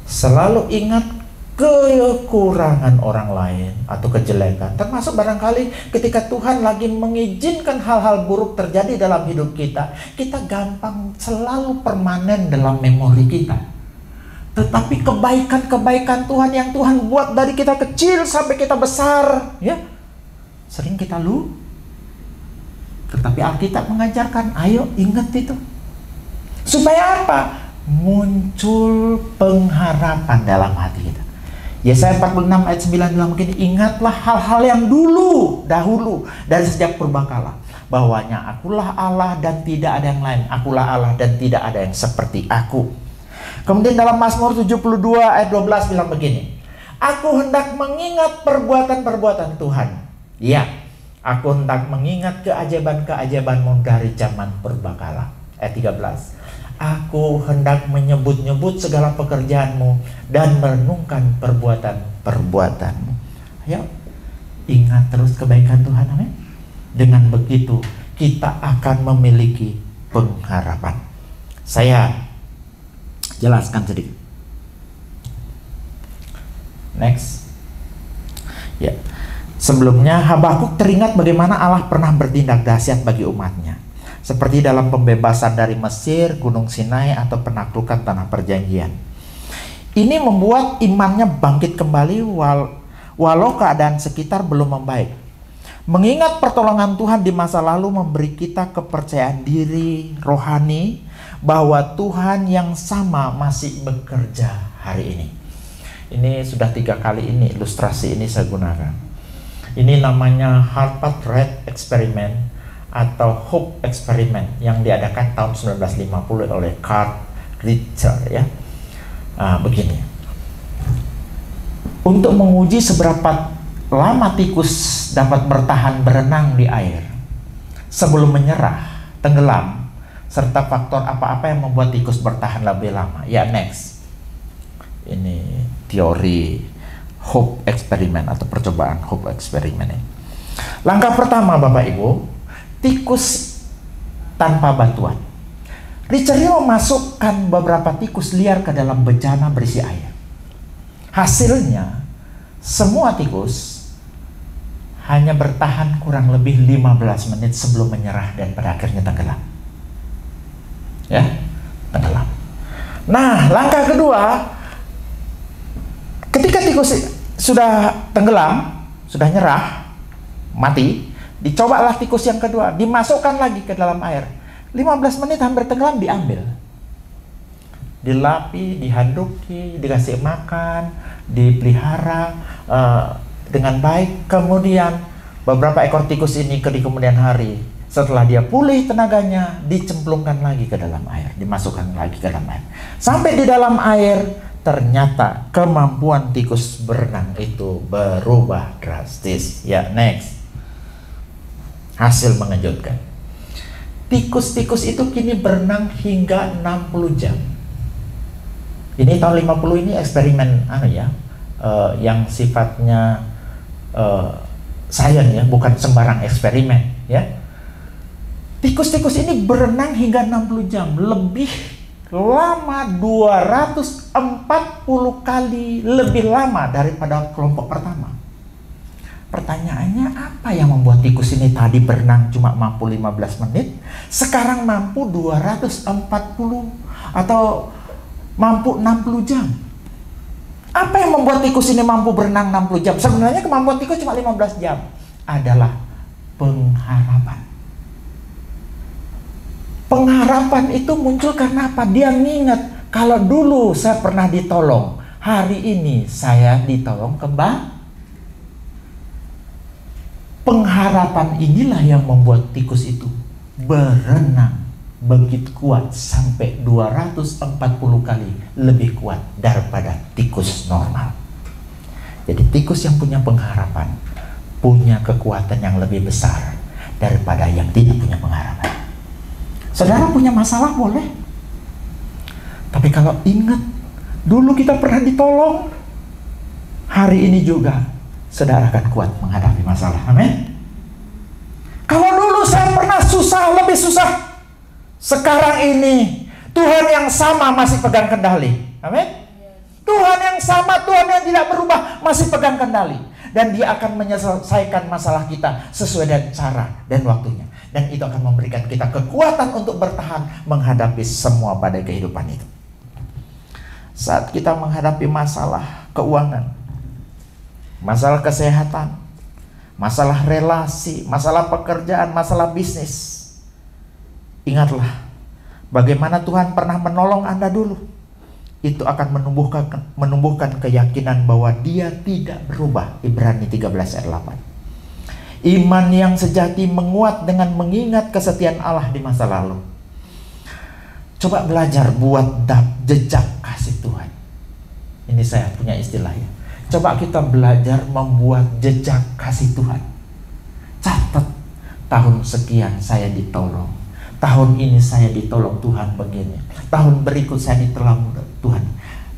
Selalu ingat kekurangan orang lain atau kejelekan. Termasuk barangkali ketika Tuhan lagi mengizinkan hal-hal buruk terjadi dalam hidup kita, kita gampang selalu permanen dalam memori kita. Tetapi kebaikan-kebaikan Tuhan yang Tuhan buat dari kita kecil sampai kita besar, ya, sering kita lupa. Tetapi Alkitab mengajarkan, ayo ingat itu. Supaya apa? Muncul pengharapan dalam hati kita. Yesaya 46 ayat 9 bilang begini, ingatlah hal-hal yang dahulu dari sejak purbakala, bahwanya akulah Allah dan tidak ada yang lain, akulah Allah dan tidak ada yang seperti aku. Kemudian dalam Mazmur 72 ayat 12 bilang begini, aku hendak mengingat perbuatan-perbuatan Tuhan. Ya, aku hendak mengingat keajaiban-keajaiban-Mu dari zaman purbakala. Ayat 13. Aku hendak menyebut-nyebut segala pekerjaan-Mu dan merenungkan perbuatan-perbuatan-Mu. Ayo, ingat terus kebaikan Tuhan, amin. Dengan begitu, kita akan memiliki pengharapan. Saya jelaskan sedikit. Next. Ya. Sebelumnya, Habakuk teringat bagaimana Allah pernah bertindak dahsyat bagi umatnya. Seperti dalam pembebasan dari Mesir, Gunung Sinai, atau penaklukan tanah perjanjian. Ini membuat imannya bangkit kembali walau keadaan sekitar belum membaik. Mengingat pertolongan Tuhan di masa lalu memberi kita kepercayaan diri rohani bahwa Tuhan yang sama masih bekerja hari ini. Ini sudah 3 kali ini ilustrasi ini saya gunakan. Ini namanya Harvard Red Experiment atau Hope Experiment yang diadakan tahun 1950 oleh Carl Richter, ya. Begini. Untuk menguji seberapa lama tikus dapat bertahan berenang di air sebelum menyerah, tenggelam, serta faktor apa-apa yang membuat tikus bertahan lebih lama. Ya, next. Ini teori Hope Experiment atau percobaan Hope Experiment ini. Langkah pertama, Bapak Ibu, tikus tanpa bantuan. Richard memasukkan beberapa tikus liar ke dalam bejana berisi air. Hasilnya, semua tikus hanya bertahan kurang lebih 15 menit sebelum menyerah dan pada akhirnya tenggelam. Ya, tenggelam. Nah, langkah kedua, ketika tikus sudah tenggelam, sudah nyerah, mati, dicobalah tikus yang kedua, dimasukkan lagi ke dalam air. 15 menit hampir tenggelam, diambil. Dilapi, dihanduki, dikasih makan, dipelihara dengan baik. Kemudian beberapa ekor tikus ini di kemudian hari, setelah dia pulih tenaganya, dicemplungkan lagi ke dalam air, dimasukkan lagi ke dalam air. Sampai di dalam air, ternyata kemampuan tikus berenang itu berubah drastis. Ya, next. Hasil mengejutkan. Tikus-tikus itu kini berenang hingga 60 jam. Ini tahun 50 ini eksperimen yang sifatnya sains ya, bukan sembarang eksperimen ya. Tikus-tikus ini berenang hingga 60 jam, lebih lama 240 kali lebih lama daripada kelompok pertama. Pertanyaannya, apa yang membuat tikus ini tadi berenang cuma mampu 15 menit, sekarang mampu 240 atau mampu 60 jam? Apa yang membuat tikus ini mampu berenang 60 jam? Sebenarnya kemampuan tikus cuma 15 jam. Adalah pengharapan. Pengharapan itu muncul karena apa? Dia mengingat, kalau dulu saya pernah ditolong, hari ini saya ditolong kembali. Pengharapan inilah yang membuat tikus itu berenang begitu kuat sampai 240 kali lebih kuat daripada tikus normal. Jadi tikus yang punya pengharapan punya kekuatan yang lebih besar daripada yang tidak punya pengharapan. Saudara punya masalah boleh, tapi kalau ingat dulu kita pernah ditolong, hari ini juga saudara akan kuat menghadapi masalah. Amin. Kalau dulu saya pernah susah, lebih susah, sekarang ini Tuhan yang sama masih pegang kendali. Amin. Tuhan yang sama, Tuhan yang tidak berubah masih pegang kendali, dan Dia akan menyelesaikan masalah kita sesuai dengan cara dan waktunya, dan itu akan memberikan kita kekuatan untuk bertahan menghadapi semua badai kehidupan itu. Saat kita menghadapi masalah keuangan, masalah kesehatan, masalah relasi, masalah pekerjaan, masalah bisnis, ingatlah bagaimana Tuhan pernah menolong Anda dulu. Itu akan menumbuhkan keyakinan bahwa Dia tidak berubah. Ibrani 13 ayat 8. Iman yang sejati menguat dengan mengingat kesetiaan Allah di masa lalu. Coba belajar buat jejak kasih Tuhan. Ini saya punya istilahnya. Coba kita belajar membuat jejak kasih Tuhan. Catat, tahun sekian saya ditolong, tahun ini saya ditolong Tuhan begini, tahun berikut saya ditolong Tuhan.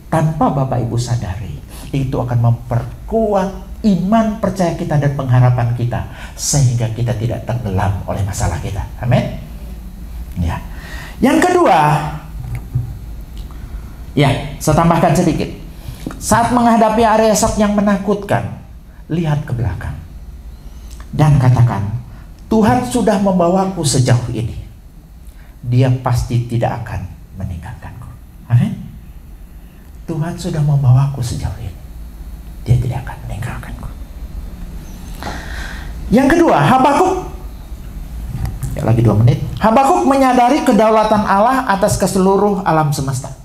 Tanpa Bapak Ibu sadari, itu akan memperkuat iman percaya kita dan pengharapan kita, sehingga kita tidak tenggelam oleh masalah kita. Amin. Ya. Yang kedua, ya, saya tambahkan sedikit. Saat menghadapi hari esok yang menakutkan, lihat ke belakang dan katakan, Tuhan sudah membawaku sejauh ini. Dia pasti tidak akan meninggalkanku. Amin. Tuhan sudah membawaku sejauh ini. Dia tidak akan meninggalkanku. Yang kedua, Habakuk. Ya, lagi 2 menit. Habakuk menyadari kedaulatan Allah atas keseluruh alam semesta.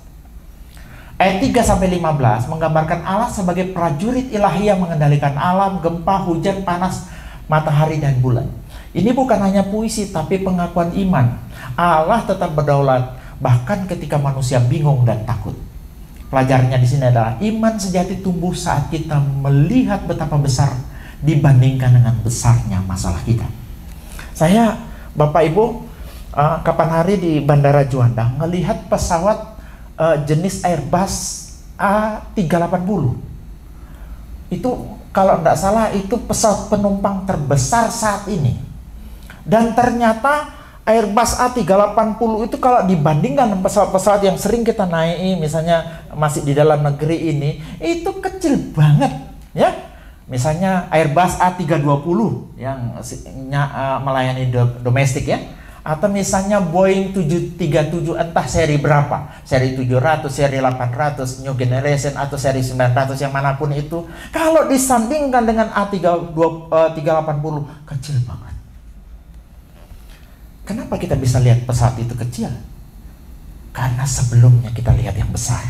Ayat 3-15 menggambarkan Allah sebagai prajurit ilahi yang mengendalikan alam, gempa, hujan, panas, matahari, dan bulan. Ini bukan hanya puisi, tapi pengakuan iman. Allah tetap berdaulat, bahkan ketika manusia bingung dan takut. Pelajarannya di sini adalah iman sejati tumbuh saat kita melihat betapa besar dibandingkan dengan besarnya masalah kita. Saya, Bapak Ibu, kapan hari di Bandara Juanda melihat pesawat jenis Airbus A380. Itu kalau tidak salah itu pesawat penumpang terbesar saat ini. Dan ternyata Airbus A380 itu kalau dibandingkan dengan pesawat-pesawat yang sering kita naiki, misalnya masih di dalam negeri ini, itu kecil banget ya. Misalnya Airbus A320 yang melayani domestik ya. Atau misalnya Boeing 737 entah seri berapa, seri 700, seri 800, New Generation atau seri 900 yang manapun itu, kalau disandingkan dengan A380 kecil banget. Kenapa kita bisa lihat pesawat itu kecil? Karena sebelumnya kita lihat yang besar.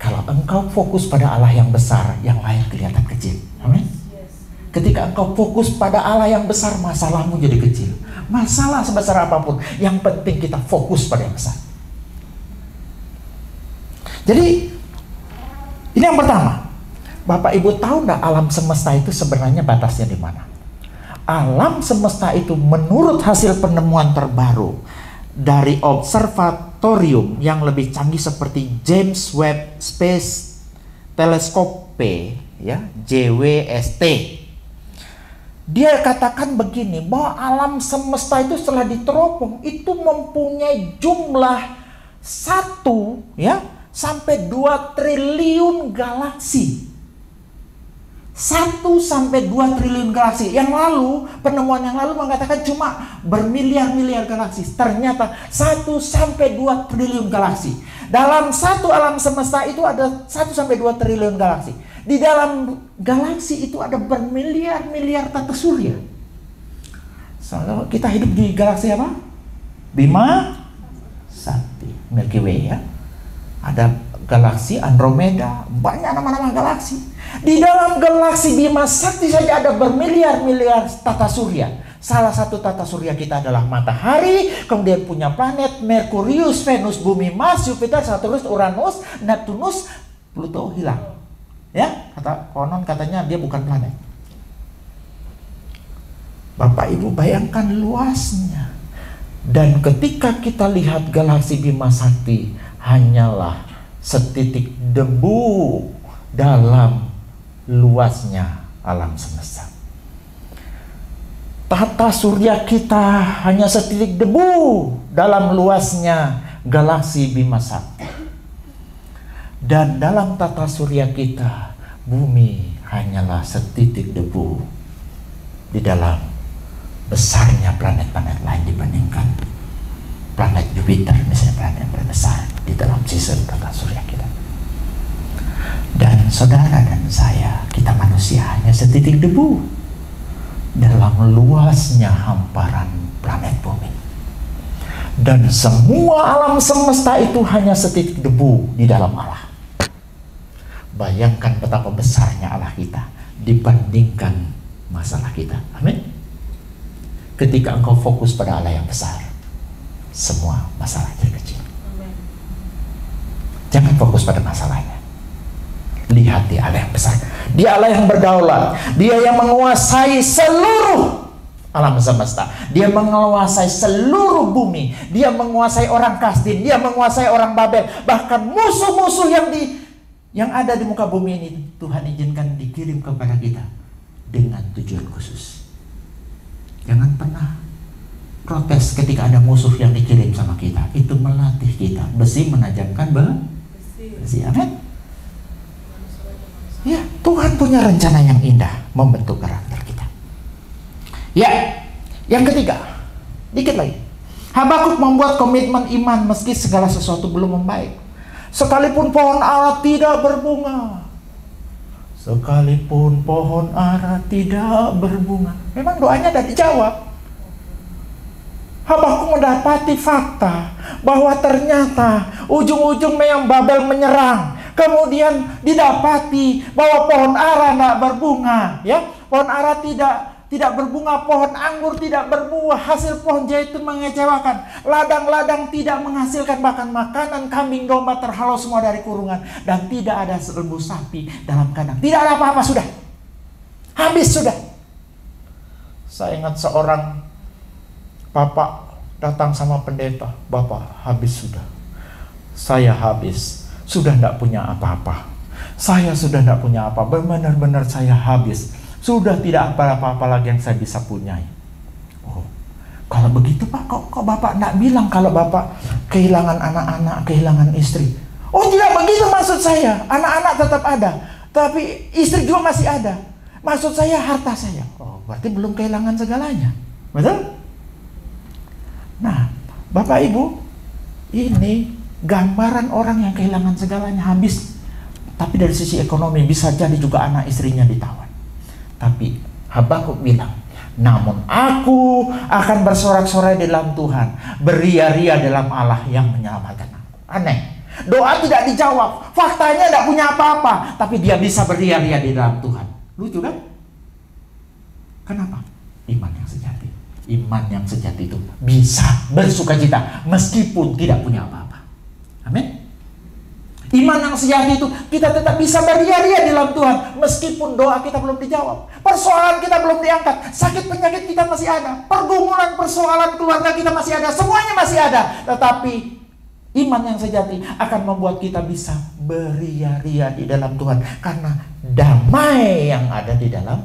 Kalau engkau fokus pada Allah yang besar, yang lain kelihatan kecil. Amin. Ketika engkau fokus pada Allah yang besar, masalahmu jadi kecil. Masalah sebesar apapun, yang penting kita fokus pada yang besar. Jadi, ini yang pertama. Bapak Ibu tahu nggak alam semesta itu sebenarnya batasnya di mana? Alam semesta itu menurut hasil penemuan terbaru dari observatorium yang lebih canggih seperti James Webb Space Telescope ya, JWST. Dia katakan begini, bahwa alam semesta itu setelah diteropong itu mempunyai jumlah 1 ya sampai 2 triliun galaksi. 1 sampai 2 triliun galaksi. Yang lalu, penemuan yang lalu mengatakan cuma bermiliar-miliar galaksi. Ternyata 1 sampai 2 triliun galaksi. Dalam satu alam semesta itu ada 1 sampai 2 triliun galaksi. Di dalam galaksi itu ada bermiliar-miliar tata surya. So, kita hidup di galaksi apa? Bima Sakti, Milky Way ya. Ada galaksi Andromeda, banyak nama-nama galaksi. Di dalam galaksi Bima Sakti saja ada bermiliar-miliar tata surya. Salah satu tata surya kita adalah matahari, kemudian punya planet Merkurius, Venus, Bumi, Mars, Jupiter, Saturnus, Uranus, Neptunus, Pluto hilang. Ya, konon katanya dia bukan planet. Bapak Ibu bayangkan luasnya. Dan ketika kita lihat galaksi Bima Sakti hanyalah setitik debu dalam luasnya alam semesta. Tata surya kita hanya setitik debu dalam luasnya galaksi Bima Sakti. Dan dalam tata surya kita, bumi hanyalah setitik debu di dalam besarnya planet-planet lain dibandingkan planet Jupiter, misalnya planet besar di dalam sistem tata surya kita. Dan saudara dan saya, kita manusia hanya setitik debu dalam luasnya hamparan planet bumi. Dan semua alam semesta itu hanya setitik debu di dalam Allah. Bayangkan betapa besarnya Allah kita dibandingkan masalah kita. Amin. Ketika engkau fokus pada Allah yang besar, semua masalah jadi kecil. Jangan fokus pada masalahnya. Lihat di Allah yang besar. Dia Allah yang berdaulat. Dia yang menguasai seluruh alam semesta. Dia menguasai seluruh bumi. Dia menguasai orang Kasdim. Dia menguasai orang Babel. Bahkan musuh-musuh yang ada di muka bumi ini, Tuhan izinkan dikirim kepada kita dengan tujuan khusus. Jangan pernah protes ketika ada musuh yang dikirim sama kita. Itu melatih kita. Besi menajamkan besi. Amin. Ya, Tuhan punya rencana yang indah membentuk karakter kita. Ya, yang ketiga, dikit lagi. Habakuk membuat komitmen iman meski segala sesuatu belum membaik. Sekalipun pohon ara tidak berbunga. Sekalipun pohon ara tidak berbunga. Memang doanya sudah dijawab. Habakuk mendapati fakta bahwa ternyata ujung-ujung memang Babel menyerang. Kemudian didapati bahwa pohon ara tidak berbunga. Ya, pohon ara tidak berbunga, pohon anggur tidak berbuah, hasil pohon zaitun mengecewakan, ladang-ladang tidak menghasilkan, bahkan makanan kambing domba terhalau semua dari kurungan, dan tidak ada selembu sapi dalam kandang. Tidak ada apa-apa, sudah habis, sudah. Saya ingat seorang bapak datang sama pendeta, "Bapak, habis sudah. Saya habis, sudah tidak punya apa-apa. Saya sudah tidak punya apa, benar-benar saya habis. Sudah tidak apa-apa lagi yang saya bisa punyai." Oh, kalau begitu Pak, kok Bapak tidak bilang kalau Bapak kehilangan anak-anak, kehilangan istri? Oh, tidak begitu maksud saya. Anak-anak tetap ada, tapi istri juga masih ada. Maksud saya harta saya. Oh, berarti belum kehilangan segalanya. Betul? Nah, Bapak Ibu, ini gambaran orang yang kehilangan segalanya, habis. Tapi dari sisi ekonomi bisa jadi juga anak istrinya ditawan. Tapi Habakuk bilang, "Namun aku akan bersorak-sorai di dalam Tuhan, beria-ria dalam Allah yang menyelamatkan aku." Aneh, doa tidak dijawab, faktanya tidak punya apa-apa, tapi dia bisa beria-ria di dalam Tuhan. Lucu kan? Kenapa? Iman yang sejati. Iman yang sejati itu bisa bersukacita meskipun tidak punya apa-apa. Amin. Iman yang sejati itu kita tetap bisa beria-ria di dalam Tuhan meskipun doa kita belum dijawab, persoalan kita belum diangkat, sakit penyakit kita masih ada, pergumulan persoalan keluarga kita masih ada, semuanya masih ada. Tetapi Iman yang sejati akan membuat kita bisa beria-ria di dalam Tuhan. Karena damai yang ada di dalam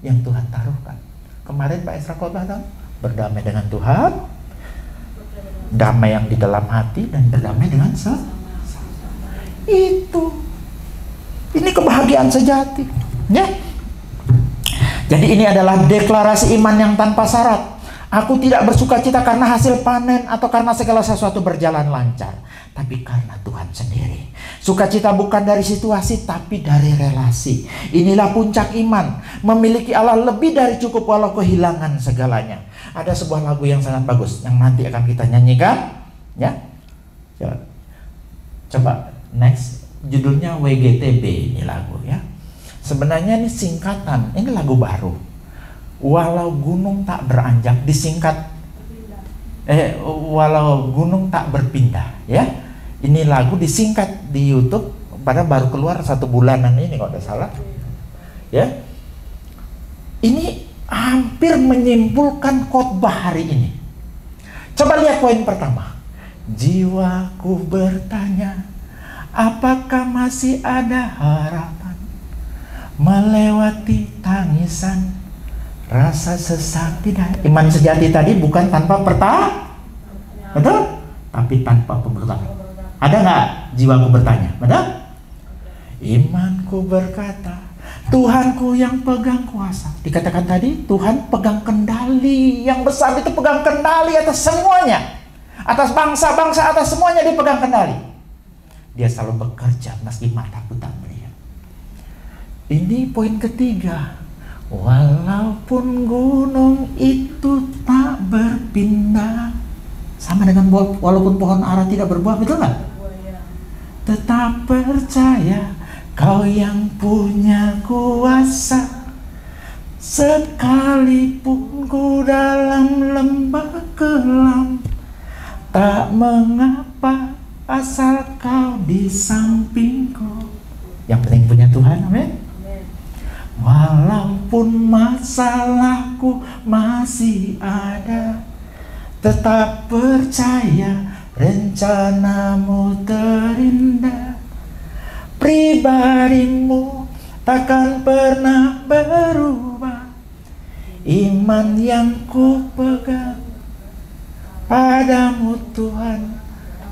yang Tuhan taruhkan. Kemarin Pak Esra khotbah tahu, berdamai dengan Tuhan, damai yang di dalam hati, dan berdamai dengan itu. Ini kebahagiaan sejati, ya. Jadi ini adalah deklarasi iman yang tanpa syarat. Aku tidak bersuka cita karena hasil panen atau karena segala sesuatu berjalan lancar, tapi karena Tuhan sendiri. Sukacita bukan dari situasi, tapi dari relasi. Inilah puncak iman, memiliki Allah lebih dari cukup walau kehilangan segalanya. Ada sebuah lagu yang sangat bagus yang nanti akan kita nyanyikan, ya. Coba next, judulnya WGTB ini lagu, ya. Sebenarnya ini singkatan, ini lagu baru. Walau gunung tak beranjak, disingkat walau gunung tak berpindah, ya. Ini lagu disingkat di YouTube, padahal baru keluar 1 bulanan ini kalau tidak salah, ya. Ini hampir menyimpulkan khotbah hari ini. Coba lihat poin pertama. Jiwaku bertanya, apakah masih ada harapan melewati tangisan, rasa sesak tidak. Iman sejati tadi bukan tanpa betul? Tapi tanpa pemberontakan. Ada nggak jiwaku bertanya? Betul? Imanku berkata, Tuhanku yang pegang kuasa. Dikatakan tadi, Tuhan pegang kendali. Yang besar itu pegang kendali atas semuanya. Atas bangsa-bangsa, atas semuanya dia pegang kendali. Dia selalu bekerja meski mataku tak melihat. Ini poin ketiga. Walaupun gunung itu tak berpindah, sama dengan walaupun pohon ara tidak berbuah, betul nggak? Tetap percaya Kau yang punya kuasa, sekalipun ku dalam lembah kelam, tak mengapa asal Kau di sampingku. Yang penting punya Tuhan, amin. Walaupun masalahku masih ada, tetap percaya rencanamu terindah. Pribadimu takkan pernah berubah. Iman yang ku pegang padamu Tuhan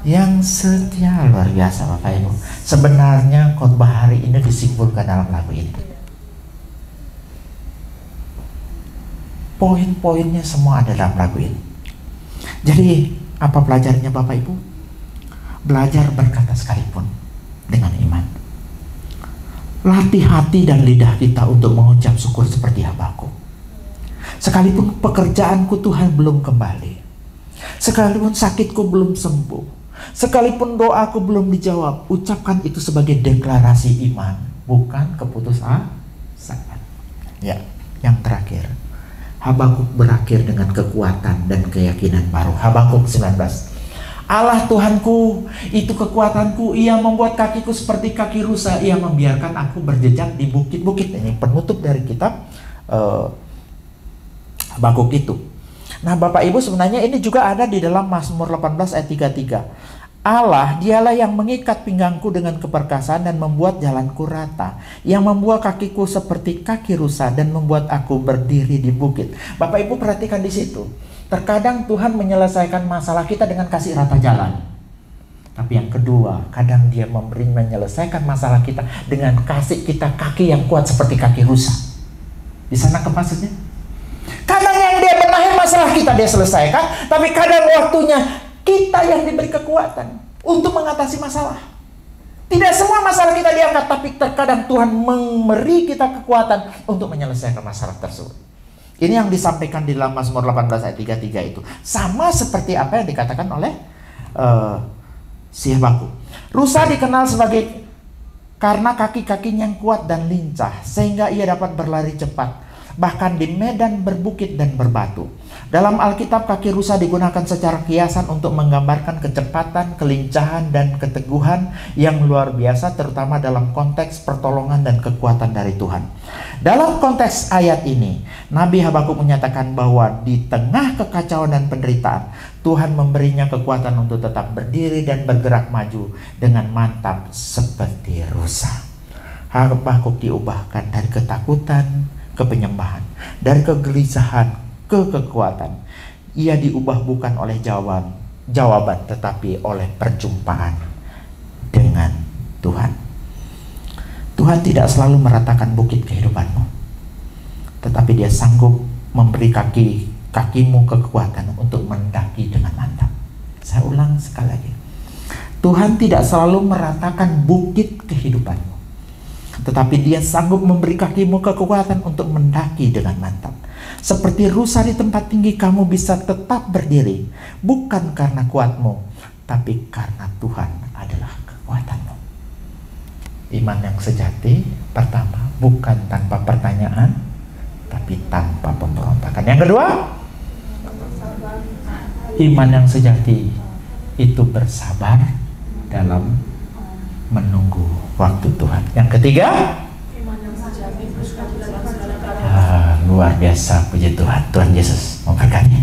yang setia. Luar biasa Bapak Ibu. Sebenarnya khotbah hari ini disimpulkan dalam lagu ini. Poin-poinnya semua ada dalam lagu ini. Jadi apa pelajarannya Bapak Ibu? Belajar berkata sekalipun dengan iman. Latih hati dan lidah kita untuk mengucap syukur seperti Habakuk. Sekalipun pekerjaanku Tuhan belum kembali, sekalipun sakitku belum sembuh, sekalipun doaku belum dijawab, ucapkan itu sebagai deklarasi iman, bukan keputusasaan. Ya, yang terakhir, Habakuk berakhir dengan kekuatan dan keyakinan baru. Habakuk 19. Allah Tuhanku, itu kekuatanku. Ia membuat kakiku seperti kaki rusa. Ia membiarkan aku berjejak di bukit-bukit. Ini penutup dari kitab Habakuk itu. Nah Bapak Ibu, sebenarnya ini juga ada di dalam Mazmur 18 ayat 33. Allah, dialah yang mengikat pinggangku dengan keperkasaan dan membuat jalanku rata, yang membuat kakiku seperti kaki rusa dan membuat aku berdiri di bukit. Bapak Ibu perhatikan di situ. Terkadang Tuhan menyelesaikan masalah kita dengan kasih rata jalan. Tapi yang kedua, kadang Dia menyelesaikan masalah kita dengan kasih kita kaki yang kuat seperti kaki rusa. Bisa nangkep maksudnya? Kadang yang Dia benahi masalah kita Dia selesaikan, tapi kadang waktunya kita yang diberi kekuatan untuk mengatasi masalah. Tidak semua masalah kita diangkat, tapi terkadang Tuhan memberi kita kekuatan untuk menyelesaikan masalah tersebut. Ini yang disampaikan di dalam Mazmur 18 ayat 33 itu. Sama seperti apa yang dikatakan oleh si Habakuk. Rusa dikenal sebagai karena kaki-kakinya yang kuat dan lincah, sehingga ia dapat berlari cepat, bahkan di medan berbukit dan berbatu. Dalam Alkitab, kaki rusa digunakan secara kiasan untuk menggambarkan kecepatan, kelincahan, dan keteguhan yang luar biasa, terutama dalam konteks pertolongan dan kekuatan dari Tuhan. Dalam konteks ayat ini, Nabi Habakuk menyatakan bahwa di tengah kekacauan dan penderitaan, Tuhan memberinya kekuatan untuk tetap berdiri dan bergerak maju dengan mantap seperti rusa. Habakuk diubahkan dari ketakutan ke penyembahan, dari kegelisahan ke kekuatan. Ia diubah bukan oleh jawaban, tetapi oleh perjumpaan dengan Tuhan. Tuhan tidak selalu meratakan bukit kehidupanmu, tetapi Dia sanggup memberi kakimu kekuatan untuk mendaki dengan mantap. Saya ulang sekali lagi. Tuhan tidak selalu meratakan bukit kehidupanmu, tetapi Dia sanggup memberi kakimu kekuatan untuk mendaki dengan mantap. Seperti rusa di tempat tinggi, kamu bisa tetap berdiri, bukan karena kuatmu, tapi karena Tuhan adalah kekuatanmu. Iman yang sejati, pertama, bukan tanpa pertanyaan, tapi tanpa pemberontakan. Yang kedua, iman yang sejati itu bersabar dalam menunggu waktu Tuhan. Yang ketiga, luar biasa, puji Tuhan. Tuhan Yesus memberkati.